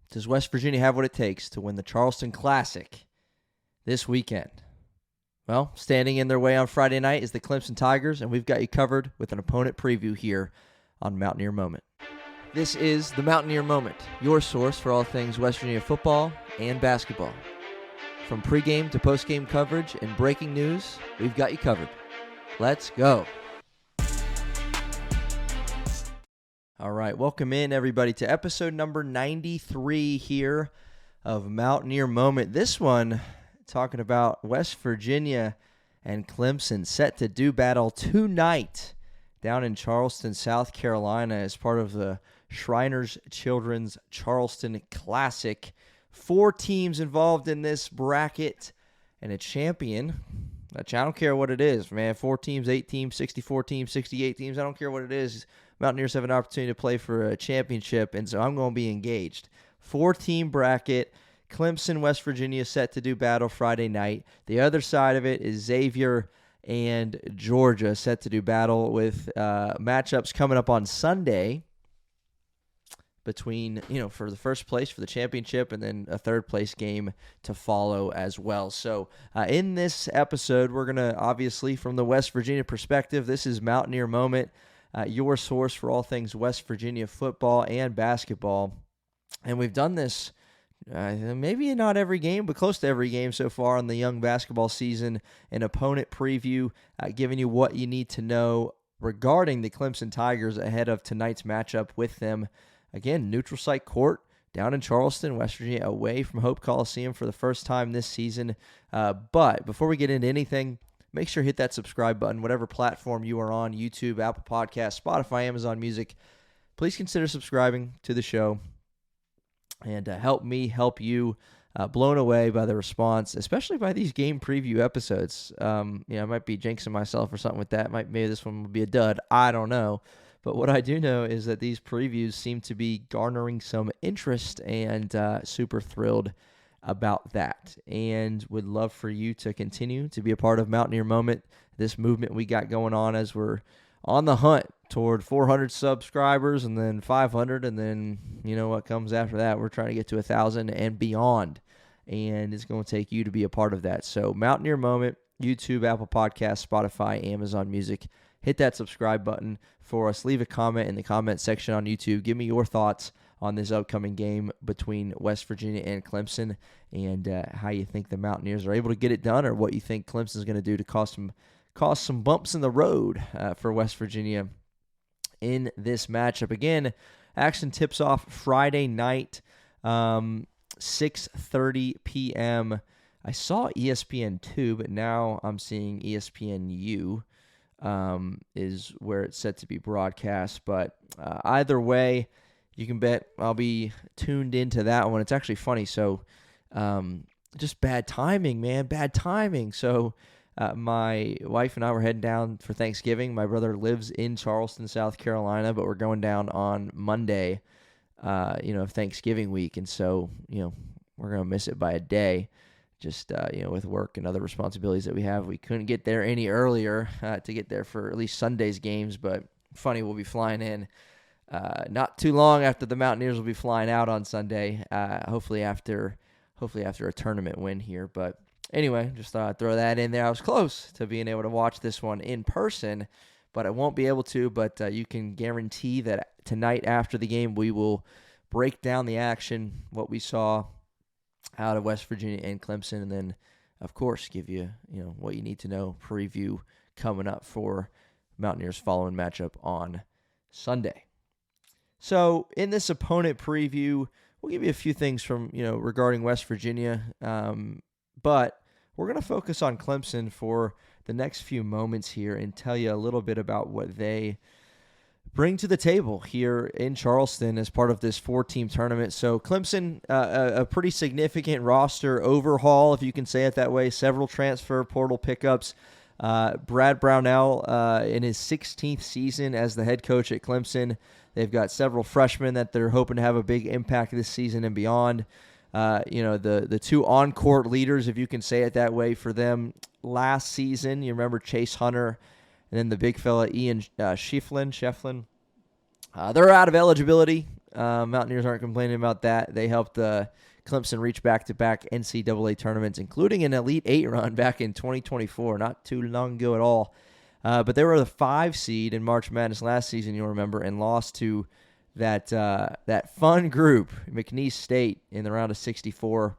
Does West Virginia have what it takes to win the Charleston Classic this weekend? Well, standing in their way on Friday night is the Clemson Tigers, and we've got you covered with an opponent preview here on Mountaineer Moment. This is the Mountaineer Moment, your source for all things West Virginia football and basketball. From pregame to postgame coverage and breaking news, we've got you covered. Let's go. All right, welcome in, everybody, to episode number 93 here of Mountaineer Moment. This one talking about West Virginia and Clemson set to do battle tonight down in Charleston, South Carolina as part of the Shriners Children's Charleston Classic. 4 teams involved in this bracket and a champion. I don't care what it is, man. 4 teams, 8 teams, 64 teams, 68 teams. I don't care what it is. Mountaineers have an opportunity to play for a championship, and so I'm going to be engaged. 4-team bracket. Clemson, West Virginia set to do battle Friday night. The other side of it is Xavier and Georgia set to do battle with matchups coming up on Sunday between, for the first place for the championship and then a third-place game to follow as well. So in this episode, we're going to, obviously, from the West Virginia perspective, this is Mountaineer Moment, your source for all things West Virginia football and basketball. And we've done this maybe not every game, but close to every game so far in the young basketball season. An opponent preview, giving you what you need to know regarding the Clemson Tigers ahead of tonight's matchup with them. Again, neutral site court down in Charleston, West Virginia, away from Hope Coliseum for the first time this season. But before we get into anything, make sure to hit that subscribe button, whatever platform you are on, YouTube, Apple Podcasts, Spotify, Amazon Music. Please consider subscribing to the show and help me help you. Blown away by the response, especially by these game preview episodes. I might be jinxing myself or something with that. Maybe this one will be a dud. I don't know. But what I do know is that these previews seem to be garnering some interest, and super thrilled about that. And would love for you to continue to be a part of Mountaineer Moment, this movement we got going on as we're on the hunt toward 400 subscribers and then 500, and then what comes after that. We're trying to get to 1,000 and beyond, and it's going to take you to be a part of that. So Mountaineer Moment, YouTube, Apple Podcasts, Spotify, Amazon Music. Hit that subscribe button for us. Leave a comment in the comment section on YouTube. Give me your thoughts on this upcoming game between West Virginia and Clemson, and how you think the Mountaineers are able to get it done, or what you think Clemson's going to do to cause some bumps in the road for West Virginia in this matchup. Again, action tips off Friday night, 6:30 p.m. I saw ESPN2, but now I'm seeing ESPNU. Is where it's set to be broadcast. But either way, you can bet I'll be tuned into that one. It's actually funny. So just bad timing, man. Bad timing. So my wife and I were heading down for Thanksgiving. My brother lives in Charleston, South Carolina, but we're going down on Monday, of Thanksgiving week. And so, we're going to miss it by a day. Just, with work and other responsibilities that we have, we couldn't get there any earlier to get there for at least Sunday's games. But funny, we'll be flying in not too long after the Mountaineers will be flying out on Sunday, hopefully after a tournament win here. But anyway, just thought I'd throw that in there. I was close to being able to watch this one in person, but I won't be able to. But you can guarantee that tonight after the game, we will break down the action, what we saw out of West Virginia and Clemson, and then, of course, give you, what you need to know preview coming up for Mountaineers following matchup on Sunday. So in this opponent preview, we'll give you a few things from, regarding West Virginia, but we're going to focus on Clemson for the next few moments here and tell you a little bit about what they bring to the table here in Charleston as part of this 4-team tournament. So Clemson, a pretty significant roster overhaul, if you can say it that way. Several transfer portal pickups. Brad Brownell in his 16th season as the head coach at Clemson. They've got several freshmen that they're hoping to have a big impact this season and beyond. The 2 on-court leaders, if you can say it that way, for them last season. You remember Chase Hunter and then the big fella Ian Schieffelin. They're out of eligibility. Mountaineers aren't complaining about that. They helped Clemson reach back-to-back NCAA tournaments, including an Elite Eight run back in 2024, not too long ago at all. But they were the 5 seed in March Madness last season, you'll remember, and lost to that fun group, McNeese State, in the round of 64.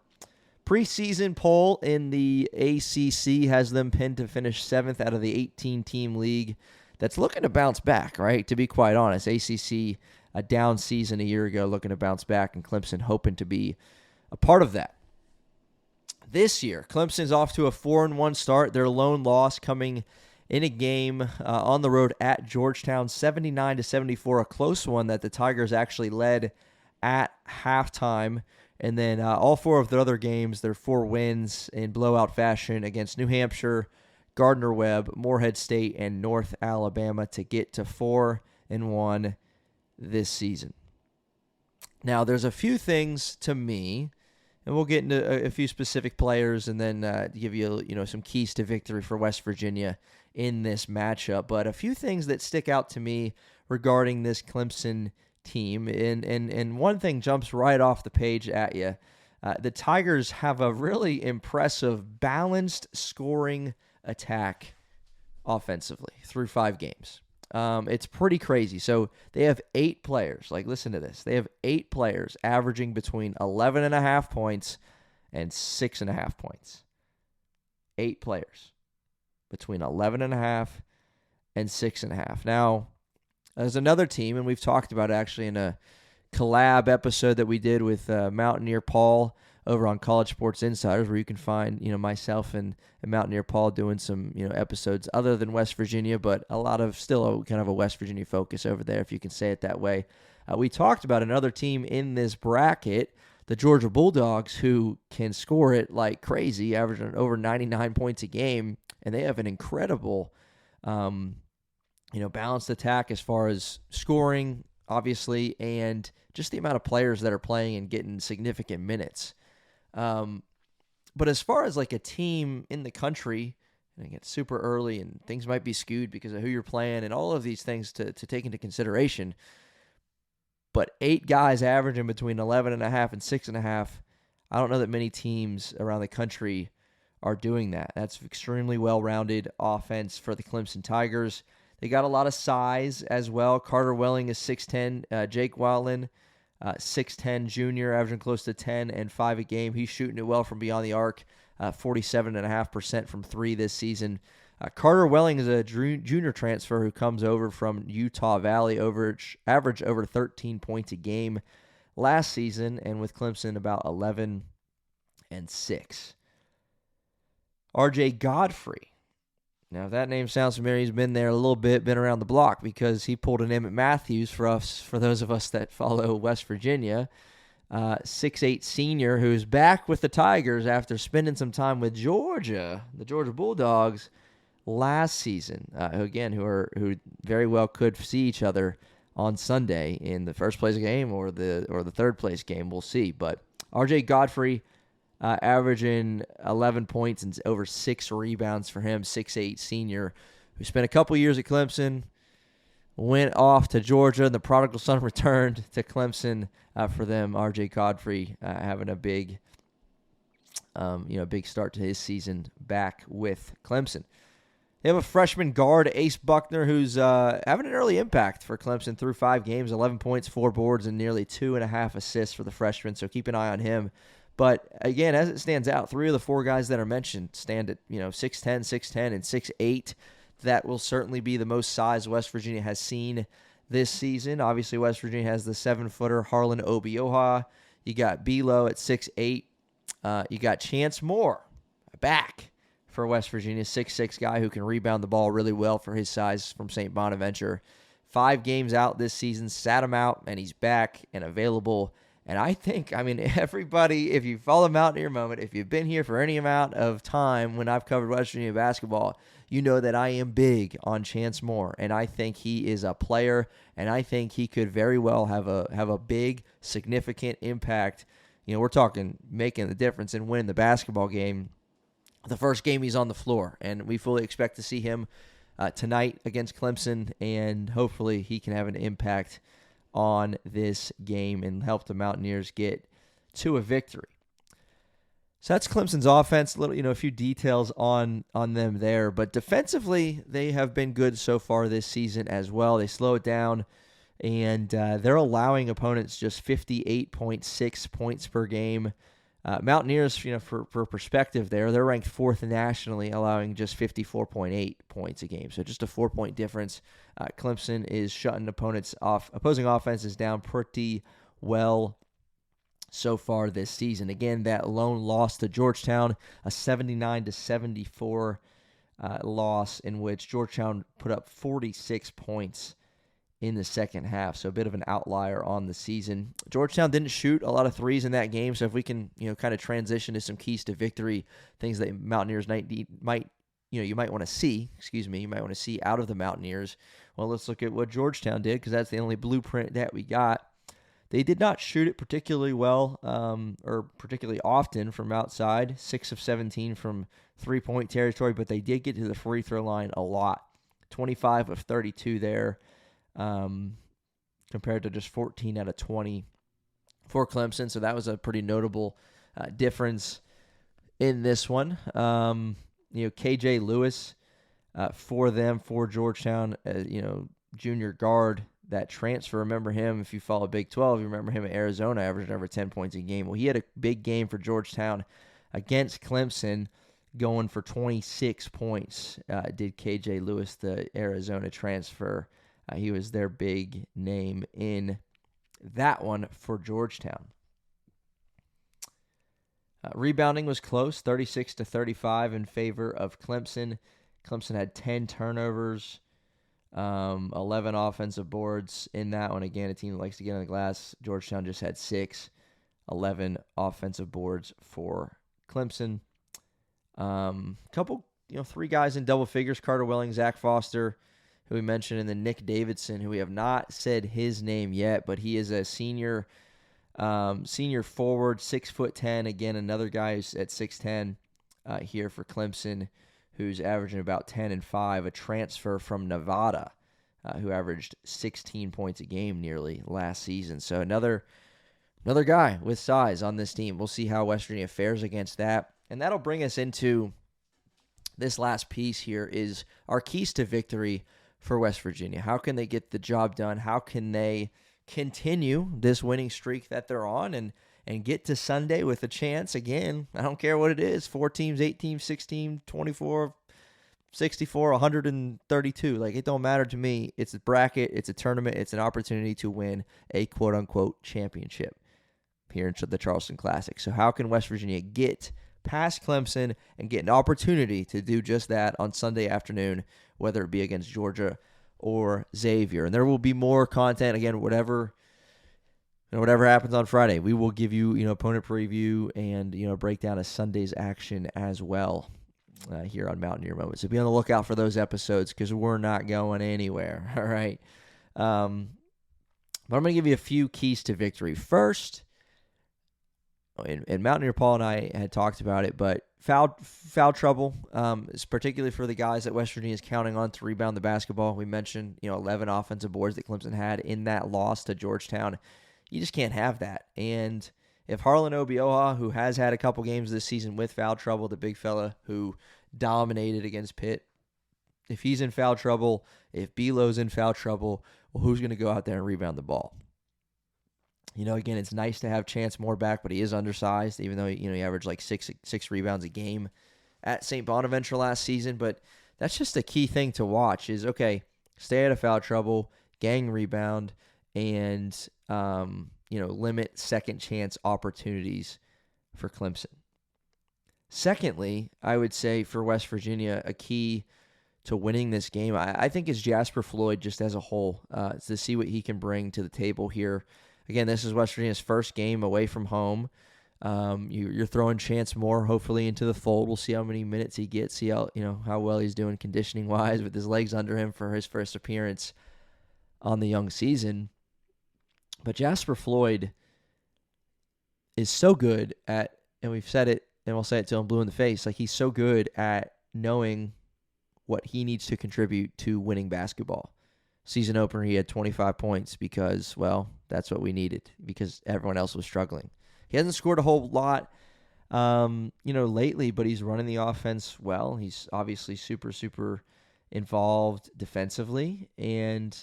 Preseason poll in the ACC has them pinned to finish 7th out of the 18-team league. That's looking to bounce back, right? To be quite honest, ACC, a down season a year ago, looking to bounce back, and Clemson hoping to be a part of that. This year, Clemson's off to a 4-1 start. Their lone loss coming in a game on the road at Georgetown, 79-74, a close one that the Tigers actually led at halftime. And then all 4 of the other games, their 4 wins in blowout fashion against New Hampshire, Gardner-Webb, Morehead State, and North Alabama to get to 4-1 this season. Now, there's a few things to me, and we'll get into a few specific players and then give you some keys to victory for West Virginia in this matchup. But a few things that stick out to me regarding this Clemson team, and one thing jumps right off the page at you. The Tigers have a really impressive balanced scoring attack offensively through 5 games. It's pretty crazy. So they have 8 players. Listen to this. They have 8 players averaging between 11.5 points and 6.5 points. 8 players between 11.5 and 6.5. Now, there's another team, and we've talked about it actually in a collab episode that we did with Mountaineer Paul over on College Sports Insiders, where you can find myself and Mountaineer Paul doing some episodes other than West Virginia, but a lot of still kind of a West Virginia focus over there, if you can say it that way. We talked about another team in this bracket, the Georgia Bulldogs, who can score it like crazy, averaging over 99 points a game, and they have an incredible balanced attack as far as scoring, obviously, and just the amount of players that are playing and getting significant minutes. But as far as a team in the country, and it's super early and things might be skewed because of who you're playing and all of these things to take into consideration. But 8 guys averaging between 11.5 and 6.5, I don't know that many teams around the country are doing that. That's extremely well-rounded offense for the Clemson Tigers. They got a lot of size as well. Carter Welling is 6'10". Jake Wildland, 6'10", junior, averaging close to 10 and 5 a game. He's shooting it well from beyond the arc, 47.5% from 3 this season. Carter Welling is a junior transfer who comes over from Utah Valley, average over 13 points a game last season, and with Clemson about 11 and 6. RJ Godfrey. Now, if that name sounds familiar, he's been there a little bit, been around the block, because he pulled an Emmett Matthews for us, for those of us that follow West Virginia. 6'8" senior who's back with the Tigers after spending some time with Georgia, the Georgia Bulldogs, last season. Who very well could see each other on Sunday in the first place game or the third place game. We'll see. But RJ Godfrey, averaging 11 points and over 6 rebounds for him, 6'8" senior, who spent a couple years at Clemson, went off to Georgia, and the prodigal son returned to Clemson for them. RJ Godfrey having a big start to his season back with Clemson. They have a freshman guard, Ace Buckner, who's having an early impact for Clemson through 5 games, 11 points, 4 boards, and nearly 2.5 assists for the freshman, so keep an eye on him. But, again, as it stands out, 3 of the 4 guys that are mentioned stand at 6'10", 6'10", and 6'8". That will certainly be the most size West Virginia has seen this season. Obviously, West Virginia has the 7-footer Harlan Obioha. You got Belo at 6'8". You got Chance Moore back for West Virginia, 6'6" guy who can rebound the ball really well for his size from St. Bonaventure. 5 games out this season, sat him out, and he's back and available. And I think, everybody, if you follow Mountaineer Moment, if you've been here for any amount of time when I've covered West Virginia basketball, you know that I am big on Chance Moore, and I think he is a player, and I think he could very well have a big, significant impact. We're talking making the difference and winning the basketball game the first game he's on the floor, and we fully expect to see him tonight against Clemson, and hopefully he can have an impact on this game and helped the Mountaineers get to a victory. So that's Clemson's offense. A few details on them there, but defensively they have been good so far this season as well. They slow it down, and they're allowing opponents just 58.6 points per game. Mountaineers, for perspective, they're ranked 4th nationally, allowing just 54.8 points a game. So just a 4-point difference. Clemson is shutting opposing offenses down pretty well so far this season. Again, that lone loss to Georgetown, a 79-74 loss in which Georgetown put up 46 points in the second half. So a bit of an outlier on the season. Georgetown didn't shoot a lot of threes in that game. So if we can, kind of transition to some keys to victory, things that Mountaineers you might want to see out of the Mountaineers. Well, let's look at what Georgetown did, because that's the only blueprint that we got. They did not shoot it particularly well or particularly often from outside, 6 of 17 from three-point territory, but they did get to the free throw line a lot, 25 of 32 there, compared to just 14 out of 20 for Clemson. So that was a pretty notable difference in this one. KJ Lewis for Georgetown, junior guard, that transfer. Remember him, if you follow Big 12, you remember him at Arizona, averaging over 10 points a game. Well, he had a big game for Georgetown against Clemson, going for 26 points, did KJ Lewis, the Arizona transfer. He was their big name in that one for Georgetown. Rebounding was close, 36-35 in favor of Clemson. Clemson had 10 turnovers, 11 offensive boards in that one. Again, a team that likes to get on the glass. Georgetown just had 6, 11 offensive boards for Clemson. Couple, 3 guys in double figures: Carter Welling, Zach Foster, who we mentioned, and then Nick Davidson, who we have not said his name yet, but he is a senior forward, 6'10". Again, another guy who's at 6'10" here for Clemson, who's averaging about 10 and 5, a transfer from Nevada, who averaged 16 points a game nearly last season. So another guy with size on this team. We'll see how West Virginia fares against that. And that'll bring us into this last piece here, is our keys to victory for West Virginia. How can they get the job done? How can they continue this winning streak that they're on and get to Sunday with a chance? Again, I don't care what it is, 4 teams, 8 teams, 6 teams, 24, 64, 132. Like, it don't matter to me. It's a bracket, it's a tournament, it's an opportunity to win a quote-unquote championship here in the Charleston Classic. So how can West Virginia get past Clemson and get an opportunity to do just that on Sunday afternoon, whether it be against Georgia or Xavier? And there will be more content. Again, whatever happens on Friday, we will give you, opponent preview and, breakdown of Sunday's action as well here on Mountaineer Moments. So be on the lookout for those episodes, because we're not going anywhere. All right. But I'm going to give you a few keys to victory. First, and Mountaineer Paul and I had talked about it, but foul trouble is particularly for the guys that West Virginia is counting on to rebound the basketball. We mentioned 11 offensive boards that Clemson had in that loss to Georgetown. You just can't have that. And if Harlan Obioha, who has had a couple games this season with foul trouble, the big fella who dominated against Pitt, if he's in foul trouble, if Belo's in foul trouble, well, who's going to go out there and rebound the ball? Again, it's nice to have Chance Moore back, but he is undersized, even though, he averaged like six rebounds a game at St. Bonaventure last season. But that's just a key thing to watch is, okay, stay out of foul trouble, gang rebound, and, limit second chance opportunities for Clemson. Secondly, I would say for West Virginia, a key to winning this game, I think, is Jasper Floyd just as a whole, to see what he can bring to the table here. Again, this is West Virginia's first game away from home. You're throwing Chance Moore hopefully into the fold. We'll see how many minutes he gets, see how well he's doing conditioning wise with his legs under him for his first appearance on the young season. But Jasper Floyd is so good at, and we've said it, and we'll say it till I'm blue in the face, like, he's so good at knowing what he needs to contribute to winning basketball. Season opener, he had 25 points because, well, that's what we needed because everyone else was struggling. He hasn't scored a whole lot, lately, but he's running the offense well. He's obviously super, super involved defensively, and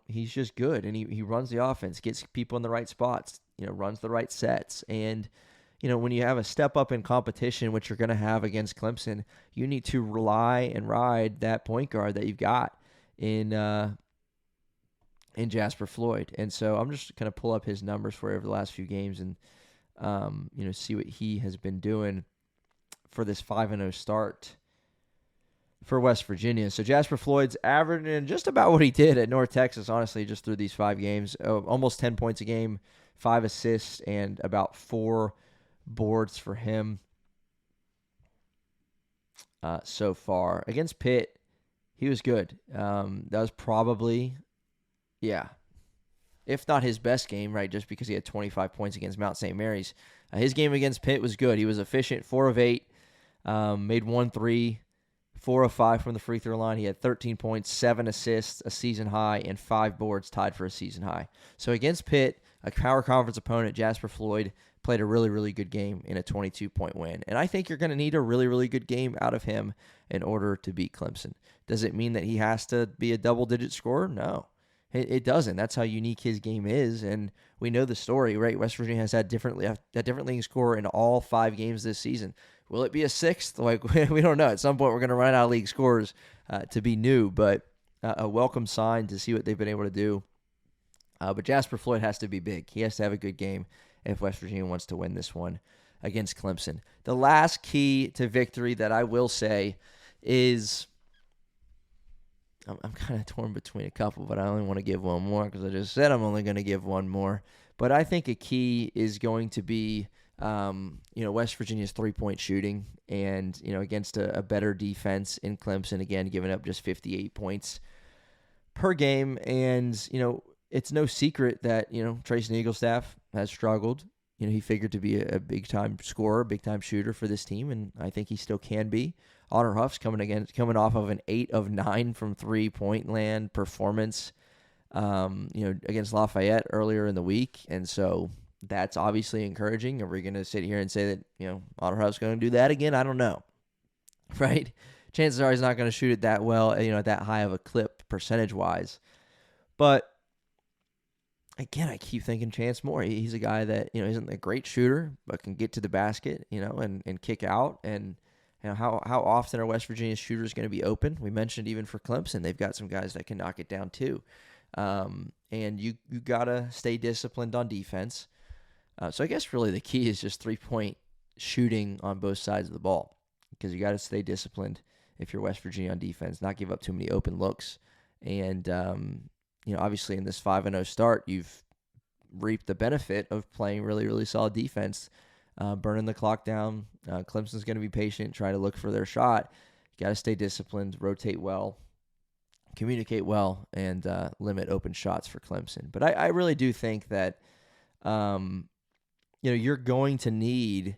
he's just good, and he runs the offense, gets people in the right spots, runs the right sets. And, when you have a step up in competition, which you're going to have against Clemson, you need to rely and ride that point guard that you've got in Jasper Floyd. And so I'm just going to pull up his numbers for you over the last few games and, see what he has been doing for this 5-0 start for West Virginia. So Jasper Floyd's averaging just about what he did at North Texas, honestly, just through these 5 games. Almost 10 points a game, 5 assists, and about 4 boards for him so far. Against Pitt, he was good. That was probably, if not his best game, right, just because he had 25 points against Mount St. Mary's. His game against Pitt was good. He was efficient, 4 of 8, made 1 3, 4 of 5 from the free throw line. He had 13 points, 7 assists, a season high, and 5 boards tied for a season high. So against Pitt, a power conference opponent, Jasper Floyd played a really, really good game in a 22-point win. And I think you're going to need a really, really good game out of him in order to beat Clemson. Does it mean that he has to be a double-digit scorer? No, it doesn't. That's how unique his game is, and we know the story, right? West Virginia has had a different leading scorer in all 5 games this season. Will it be a 6th? We don't know. At some point, we're going to run out of league scorers to be new, but a welcome sign to see what they've been able to do. But Jasper Floyd has to be big. He has to have a good game if West Virginia wants to win this one against Clemson. The last key to victory that I will say is, I'm kind of torn between a couple, but I only want to give one more because I just said I'm only going to give one more. But I think a key is going to be, West Virginia's 3-point shooting, and, against a better defense in Clemson, again, giving up just 58 points per game. And, it's no secret that, Trayson Eaglestaff has struggled. He figured to be a big-time scorer, big-time shooter for this team, and I think he still can be. Otter Huff's coming off of an 8 of 9 from 3-point land performance, against Lafayette earlier in the week, and so that's obviously encouraging. Are we going to sit here and say that, Otter Huff's going to do that again? I don't know, right? Chances are he's not going to shoot it that well, at that high of a clip percentage-wise. But again, I keep thinking Chance Moore. He's a guy that, isn't a great shooter, but can get to the basket, and kick out. And how often are West Virginia's shooters going to be open? We mentioned even for Clemson, they've got some guys that can knock it down too. And you got to stay disciplined on defense. So I guess really the key is just 3-point shooting on both sides of the ball, because you got to stay disciplined if you're West Virginia on defense, not give up too many open looks. And, obviously in this 5-0 start, you've reaped the benefit of playing really, really solid defense, burning the clock down. Clemson's going to be patient, try to look for their shot. You got to stay disciplined, rotate well, communicate well, and limit open shots for Clemson. But I really do think that, you're going to need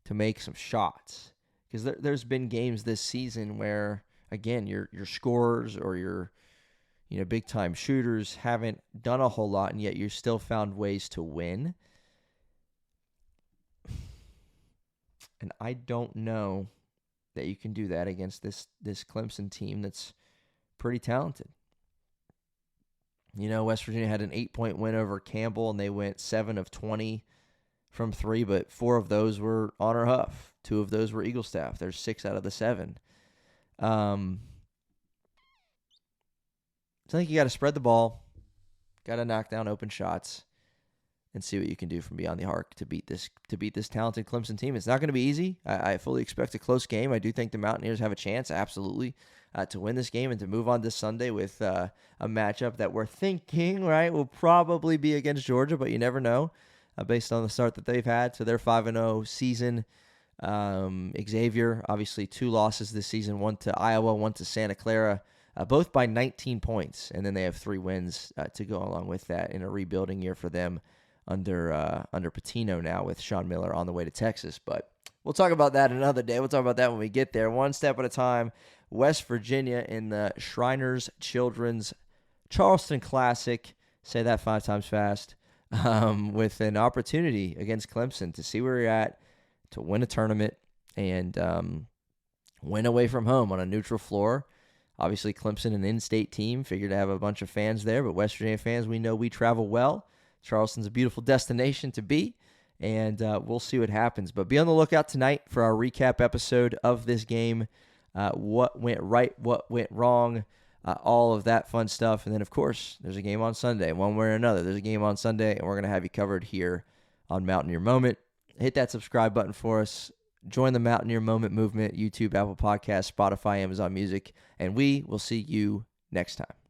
to make some shots, because there's been games this season where, again, your scorers or your big-time shooters haven't done a whole lot, and yet you still found ways to win. And I don't know that you can do that against this Clemson team that's pretty talented. West Virginia had an 8-point win over Campbell, and they went 7 of 20 from 3, but 4 of those were Honor Huff. 2 of those were Eaglestaff. There's 6 out of the 7. So I think you got to spread the ball, got to knock down open shots, and see what you can do from beyond the arc to beat this talented Clemson team. It's not going to be easy. I fully expect a close game. I do think the Mountaineers have a chance, absolutely, to win this game and to move on this Sunday with a matchup that we're thinking, right, will probably be against Georgia, but you never know based on the start that they've had to their 5-0 season. Xavier, obviously 2 losses this season, 1 to Iowa, 1 to Santa Clara. Both by 19 points, and then they have 3 wins to go along with that in a rebuilding year for them under Pitino now, with Sean Miller on the way to Texas. But we'll talk about that another day. We'll talk about that when we get there. One step at a time. West Virginia in the Shriners Children's Charleston Classic. Say that 5 times fast. With an opportunity against Clemson to see where you're at, to win a tournament, and win away from home on a neutral floor. Obviously, Clemson, an in-state team, figured to have a bunch of fans there, but West Virginia fans, we know we travel well. Charleston's a beautiful destination to be, and we'll see what happens. But be on the lookout tonight for our recap episode of this game, what went right, what went wrong, all of that fun stuff. And then, of course, there's a game on Sunday, one way or another. There's a game on Sunday, and we're going to have you covered here on Mountaineer Moment. Hit that subscribe button for us. Join the Mountaineer Moment movement, YouTube, Apple Podcasts, Spotify, Amazon Music, and we will see you next time.